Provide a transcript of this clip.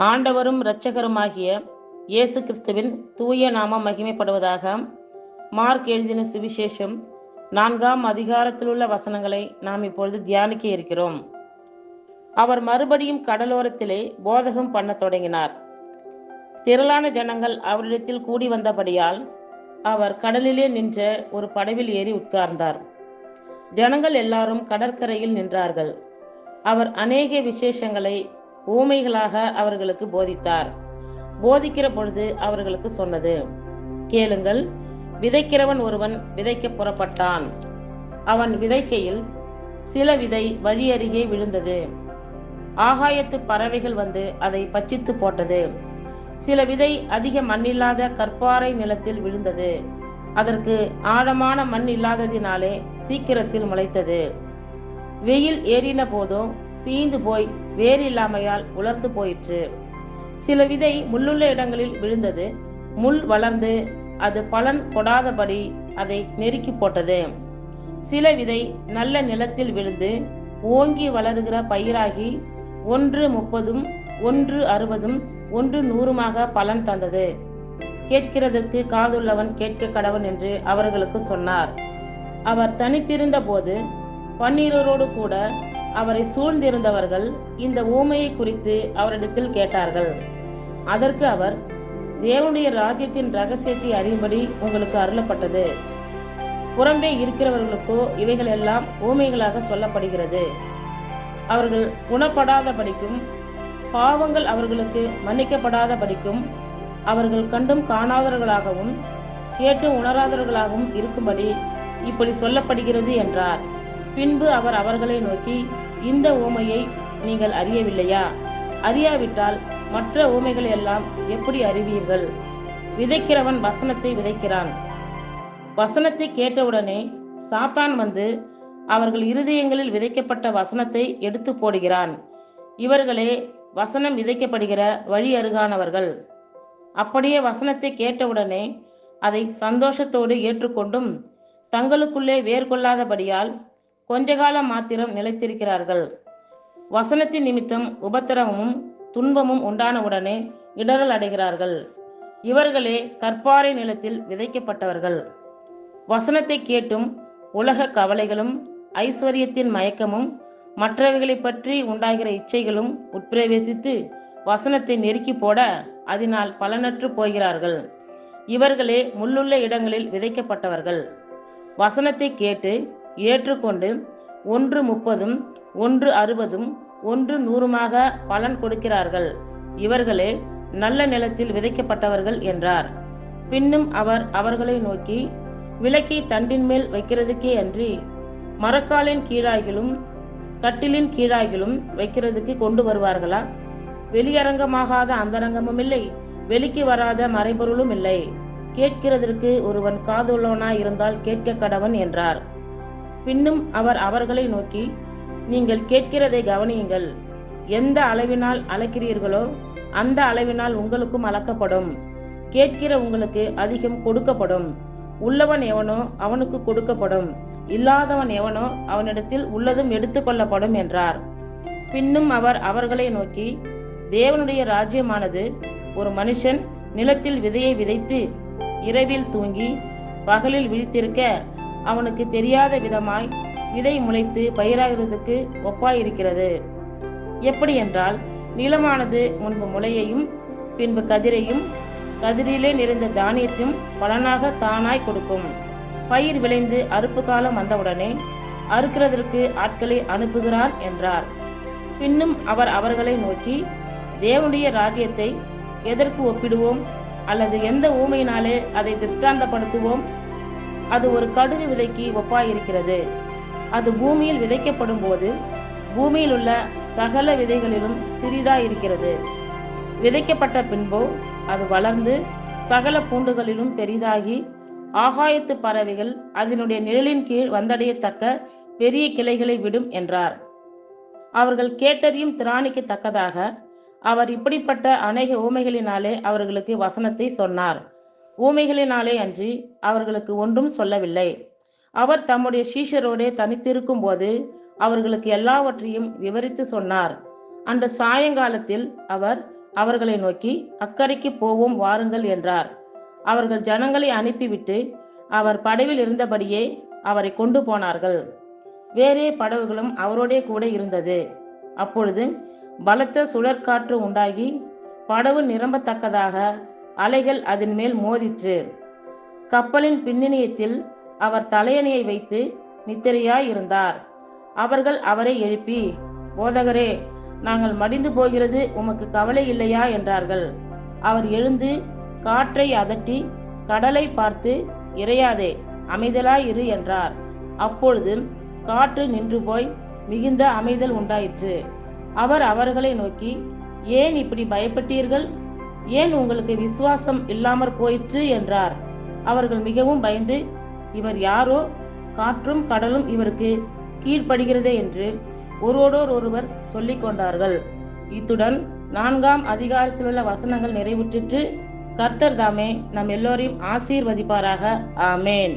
ஆண்டவரும் இரட்சகருமாகிய இயேசு கிறிஸ்துவின் தூய நாமம் மகிமைப்படுவதாக. மார்க் எழுதின சுவிசேஷம் 4ஆம் அதிகாரத்திலுள்ள வசனங்களை நாம் இப்பொழுது தியானிக்க இருக்கிறோம். அவர் மறுபடியும் கடலோரத்திலே போதகம் பண்ண தொடங்கினார். திரளான ஜனங்கள் அவரிடத்தில் கூடி வந்தபடியால் அவர் கடலிலே நின்ற ஒரு படவில் ஏறி உட்கார்ந்தார். ஜனங்கள் எல்லாரும் கடற்கரையில் நின்றார்கள். அவர் அநேக விசேஷங்களை ஊமைகளாக அவர்களுக்கு போதித்தார். போதிக்கிற பொழுது அவர்களுக்கு சொன்னது, கேளுங்கள். விதைக்கிறவன் ஒருவன் விதைக்க புறப்பட்டான். அவன் விதைக்கையில் சில விதை வழி அருகே விழுந்தது. ஆகாயத்து பறவைகள் வந்து அதை பட்சித்து போட்டது. சில விதை அதிக மண்ணில்லாத கற்பாறை நிலத்தில் விழுந்தது. அதற்கு ஆழமான மண் இல்லாததினாலே சீக்கிரத்தில் முளைத்தது. வெயில் ஏறின போதோ தீந்து போய் வேறு இல்லாமையால் உலர்ந்து போயிற்று. சில விதை முள்ளுள்ள இடங்களில் விழுந்தது. முள் வளர்ந்து அது பலன் கொடாதபடி அதை நெருக்கி போட்டது. சில விதை நல்ல நிலத்தில் விழுந்து ஓங்கி வளருகிற பயிராகி 1 30, 1 60, 1 100 பலன் தந்தது. கேட்கிறதற்கு காதுள்ளவன் கேட்க கடவன் என்று அவர்களுக்கு சொன்னார். அவர் தனித்திருந்த போது 12 கூட அவரை சூழ்ந்திருந்தவர்கள் இந்த ஊமையை குறித்து அவரிடத்தில் கேட்டார்கள். அதற்கு அவர், தேவனுடைய ராஜ்யத்தின் ரகசியத்தை அறியும்படி உங்களுக்கு அருளப்பட்டது. புறம்பே இருக்கிறவர்களுக்கோ இவைகள் எல்லாம் ஊமைகளாக சொல்லப்படுகிறது. அவர்கள் குணப்படாதபடிக்கும் பாவங்கள் அவர்களுக்கு மன்னிக்கப்படாதபடிக்கும் அவர்கள் கண்டும் காணாதவர்களாகவும் கேட்டு உணராதவர்களாகவும் இருக்கும்படி இப்படி சொல்லப்படுகிறது என்றார். பின்பு அவர் அவர்களை நோக்கி, இந்த ஊமையை நீங்கள் அறியவில்லையா? அறியாவிட்டால் மற்ற ஊமைகளை எல்லாம் எப்படி அறிவீர்கள்? விதைக்கிறவன் வசனத்தை விதைக்கிறான். வசனத்தை கேட்டவுடனே சாத்தான் வந்து அவர்கள் இருதயங்களில் விதைக்கப்பட்ட வசனத்தை எடுத்து போடுகிறான். இவர்களே வசனம் விதைக்கப்படுகிற வழி அருகானவர்கள். அப்படியே வசனத்தை கேட்டவுடனே அதை சந்தோஷத்தோடு ஏற்றுக்கொண்டும் தங்களுக்குள்ளே வேர் கொள்ளாதபடியால் கொஞ்ச காலம் மாத்திரம் நிலைத்திருக்கிறார்கள். வசனத்தின் நிமித்தம் உபத்திரவமும் துன்பமும் உண்டானவுடனே இடரல் அடைகிறார்கள். இவர்களே கற்பாறை நிலத்தில் விதைக்கப்பட்டவர்கள். வசனத்தை கேட்டும் உலக கவலைகளும் ஐஸ்வர்யத்தின் மயக்கமும் மற்றவைகளை பற்றி உண்டாகிற இச்சைகளும் உட்பிரவேசித்து வசனத்தை நெருக்கி போட அதனால் பலனற்று போகிறார்கள். இவர்களே முள்ளுள்ள இடங்களில் விதைக்கப்பட்டவர்கள். வசனத்தை கேட்டு ஏற்றுக்கொண்டு 1 30, 1 60, 1 100 பலன் கொடுக்கிறார்கள். இவர்களே நல்ல நிலத்தில் விதைக்கப்பட்டவர்கள் என்றார். பின்னும் அவர் அவர்களை நோக்கி, விளக்கை தண்டின் மேல் வைக்கிறதுக்கே அன்றி மரக்காலின் கீழாகிலும் கட்டிலின் கீழாகிலும் வைக்கிறதுக்கு கொண்டு வருவார்களா? வெளியரங்கமாகாத அந்தரங்கமும் இல்லை, வெளிக்கு வராத மறைபொருளும் இல்லை. கேட்கிறதற்கு ஒருவன் காதுள்ளவனாய் இருந்தால் கேட்க கடவன் என்றார். பின்னும் அவர் அவர்களை நோக்கி, நீங்கள் கேட்கிறதை கவனியுங்கள். எந்த அளவினால் அளக்கிறீர்களோ அந்த அளவினால் உங்களுக்கும் அளக்கப்படும். கேட்கிற உங்களுக்கு அதிகம் கொடுக்கப்படும். உள்ளவன் எவனோ அவனுக்கு கொடுக்கப்படும், இல்லாதவன் எவனோ அவனிடத்தில் உள்ளதும் எடுத்துக்கொள்ளப்படும் என்றார். பின்னும் அவர் அவர்களை நோக்கி, தேவனுடைய ராஜ்யமானது ஒரு மனுஷன் நிலத்தில் விதையை விதைத்து இரவில் தூங்கி பகலில் விழித்திருக்க அவனுக்கு தெரியாத விதமாய் விதை முளைத்து பயிராகிறதுக்கு ஒப்பாயிருக்கிறது. எப்படி என்றால், நிலமானது முன்பு முளையையும் பின்பு கதிரையும் கதிரிலே நிறைந்த தானியத்தையும் பலனாக தானாய் கொடுக்கும். பயிர் விளைந்து அறுப்பு காலம் வந்தவுடனே அறுக்கிறதற்கு ஆட்களை அனுப்புகிறான் என்றார். பின்னும் அவர் அவர்களை நோக்கி, தேவனுடைய ராஜ்யத்தை எதற்கு ஒப்பிடுவோம்? அல்லது எந்த ஊமையினாலே அதை திருஷ்டாந்தப்படுத்துவோம்? அது ஒரு கடுகு விதைக்கு ஒப்பாயிருக்கிறது. அது பூமியில் விதைக்கப்படும் போது பூமியில் உள்ள சகல விதைகளிலும் சிறிதாயிருக்கிறது. விதைக்கப்பட்ட பின்போ அது வளர்ந்து சகல பூண்டுகளிலும் பெரிதாகி ஆகாயத்து பறவைகள் அதனுடைய நிழலின் கீழ் வந்தடையத்தக்க பெரிய கிளைகளை விடும் என்றார். அவர்கள் கேட்டறியும் திராணிக்கு தக்கதாக அவர் இப்படிப்பட்ட அநேக ஊமைகளினாலே அவர்களுக்கு வசனத்தை சொன்னார். ஊமைகளினாலே அன்றி அவர்களுக்கு ஒன்றும் சொல்லவில்லை. அவர் தம்முடைய சீஷரோடே தனித்திருக்கும் போது அவர்களுக்கு எல்லாவற்றையும் விவரித்து சொன்னார். அன்று சாயங்காலத்தில் அவர் அவர்களை நோக்கி, அக்கரைக்கு போவோம் வாருங்கள் என்றார். அவர்கள் ஜனங்களை அனுப்பிவிட்டு அவர் படவில் இருந்தபடியே அவரை கொண்டு போனார்கள். வேறே படகுகளும் அவரோடே கூட இருந்தது. அப்பொழுது பலத்த சுழற்காற்று உண்டாகி படவு நிரம்பத்தக்கதாக அலைகள் அதன் மேல் மோதிற்று. கப்பலின் பின்னணியத்தில் அவர் தலையணையை வைத்து நித்திரையாயிருந்தார். அவர்கள் அவரை எழுப்பி, போதகரே, நாங்கள் மடிந்து போகிறது உமக்கு கவலை இல்லையா என்றார்கள். அவர் எழுந்து காற்றை அதட்டி கடலை பார்த்து, இறையாதே, அமைதலாயிரு என்றார். அப்பொழுது காற்று நின்று போய் மிகுந்த அமைதல் உண்டாயிற்று. அவர் அவர்களை நோக்கி, ஏன் இப்படி பயப்பட்டீர்கள்? ஏன் உங்களுக்கு விசுவாசம் இல்லாமற் போயிற்று என்றார். அவர்கள் மிகவும் பயந்து, இவர் யாரோ, காற்றும் கடலும் இவருக்கு கீழ்ப்படுகிறதே என்று ஒருவர் சொல்லிக் கொண்டார்கள். இத்துடன் 4ஆம் அதிகாரத்திலுள்ள வசனங்கள் நிறைவுற்றிற்று. கர்த்தர் தாமே நம் எல்லோரையும் ஆசீர்வதிப்பாராக. ஆமேன்.